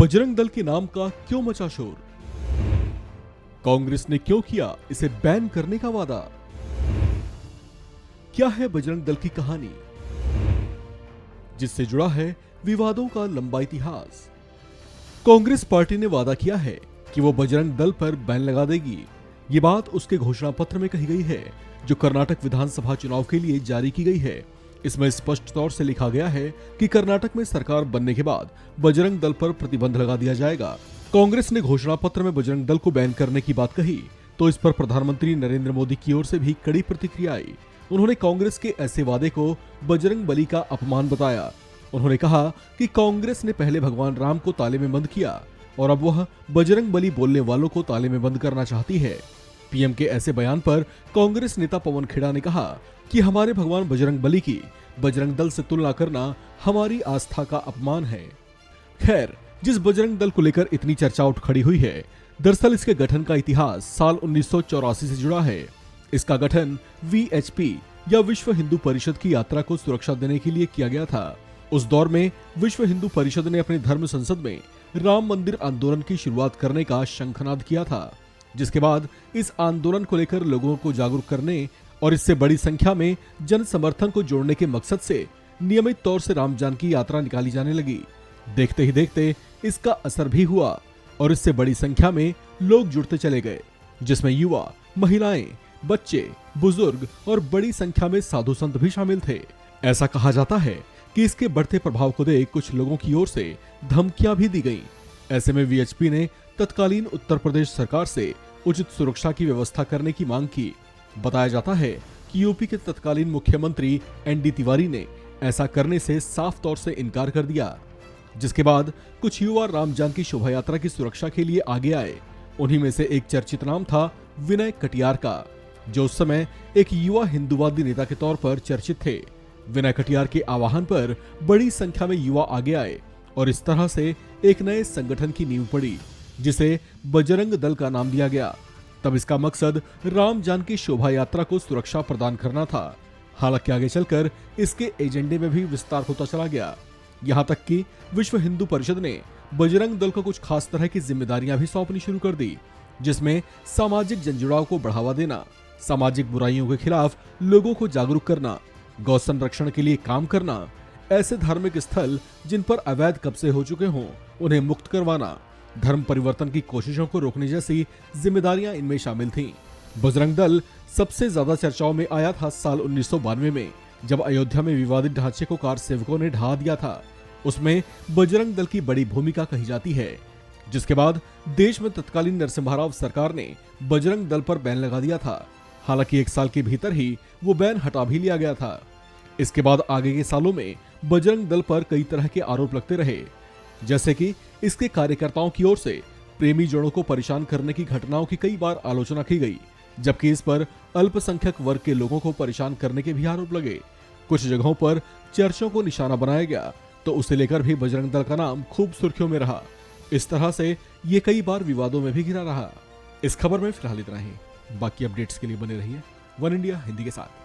बजरंग दल के नाम का क्यों मचा शोर? कांग्रेस ने क्यों किया इसे बैन करने का वादा? क्या है बजरंग दल की कहानी, जिससे जुड़ा है विवादों का लंबा इतिहास? कांग्रेस पार्टी ने वादा किया है कि वो बजरंग दल पर बैन लगा देगी। ये बात उसके घोषणा पत्र में कही गई है, जो कर्नाटक विधानसभा चुनाव के लिए जारी की गई है। इसमें स्पष्ट तौर से लिखा गया है कि कर्नाटक में सरकार बनने के बाद बजरंग दल पर प्रतिबंध लगा दिया जाएगा। कांग्रेस ने घोषणा पत्र में बजरंग दल को बैन करने की बात कही तो इस पर प्रधानमंत्री नरेंद्र मोदी की ओर से भी कड़ी प्रतिक्रिया आई। उन्होंने कांग्रेस के ऐसे वादे को बजरंग बली का अपमान बताया। उन्होंने कहा कि कांग्रेस ने पहले भगवान राम को ताले में बंद किया और अब वह बजरंग बली बोलने वालों को ताले में बंद करना चाहती है। पीएम के ऐसे बयान पर कांग्रेस नेता पवन खेड़ा ने कहा कि हमारे भगवान बजरंग बली की बजरंग दल से तुलना करना हमारी आस्था का अपमान है। खैर, जिस बजरंग दल को लेकर इतनी चर्चा उठ खड़ी हुई है, दरअसल इसके गठन का इतिहास साल 1984 से जुड़ा है। इसका गठन वीएचपी या विश्व हिंदू परिषद की यात्रा को सुरक्षा देने के लिए किया गया था। उस दौर में विश्व हिंदू परिषद ने अपने धर्म संसद में राम मंदिर आंदोलन की शुरुआत करने का शंखनाद किया था, जिसके बाद इस आंदोलन को लेकर लोगों को जागरूक करने और इससे बड़ी संख्या में जन समर्थन को जोड़ने के मकसद से नियमित तौर से राम जानकी यात्रा निकाली जाने लगी। देखते ही देखते इसका असर भी हुआ और इससे बड़ी संख्या में लोग जुड़ते चले गए, जिसमें युवा, महिलाएं, बच्चे, बुजुर्ग और बड़ी संख्या में साधु संत भी शामिल थे। ऐसा कहा जाता है कि इसके बढ़ते प्रभाव को देख कुछ लोगों की ओर से धमकियां भी दी गईं। ऐसे में वीएचपी ने तत्कालीन उत्तर प्रदेश सरकार से उचित सुरक्षा की व्यवस्था करने की मांग की। बताया जाता है कि यूपी के तत्कालीन मुख्यमंत्री एनडी तिवारी ने ऐसा करने से साफ तौर से इनकार कर दिया, जिसके बाद कुछ युवा राम जानकी शोभा यात्रा की सुरक्षा के लिए आगे आए। उन्हीं में से एक चर्चित नाम था विनय कटियार का, जो उस समय एक युवा हिंदूवादी नेता के तौर पर चर्चित थे। विनय कटियार के आह्वान पर बड़ी संख्या में युवा आगे आए और इस तरह से एक नए संगठन की नींव पड़ी, जिसे बजरंग दल का नाम दिया गया। तब इसका मकसद राम जानकी शोभा यात्रा को सुरक्षा प्रदान करना था। हालांकि आगे चलकर इसके एजेंडे में भी विस्तार होता चला गया, यहाँ तक कि विश्व हिंदू परिषद ने बजरंग दल को कुछ खास तरह की जिम्मेदारियां भी सौंपनी शुरू कर दी, जिसमें सामाजिक जनजुड़ाव को बढ़ावा देना, सामाजिक बुराइयों के खिलाफ लोगों को जागरूक करना, गौ संरक्षण के लिए काम करना, ऐसे धार्मिक स्थल जिन पर अवैध कब्जे हो चुके हों उन्हें मुक्त करवाना, धर्म परिवर्तन की कोशिशों को रोकने जैसी जिम्मेदारियां इनमें शामिल थीं। बजरंग दल सबसे ज्यादा चर्चाओं में आया था साल 1992 में, जब अयोध्या में विवादित ढांचे को कार सेवकों ने ढहा दिया था। उसमें बजरंग दल की बड़ी भूमिका कही जाती है, जिसके बाद देश में तत्कालीन नरसिम्हा राव सरकार ने बजरंग दल पर बैन लगा दिया था। हालांकि 1 साल के भीतर ही वो बैन हटा भी लिया गया था। इसके बाद आगे के सालों में बजरंग दल पर कई तरह के आरोप लगते रहे, जैसे कि इसके कार्यकर्ताओं की ओर से प्रेमी जोड़ों को परेशान करने की घटनाओं की कई बार आलोचना की गई, जबकि इस पर अल्पसंख्यक वर्ग के लोगों को परेशान करने के भी आरोप लगे। कुछ जगहों पर चर्चों को निशाना बनाया गया तो उसे लेकर भी बजरंग दल का नाम खूब सुर्खियों में रहा। इस तरह से ये कई बार विवादों में भी घिरा रहा। इस खबर में फिलहाल इतना ही। बाकी अपडेट्स के लिए बने रहिए वन इंडिया हिंदी के साथ।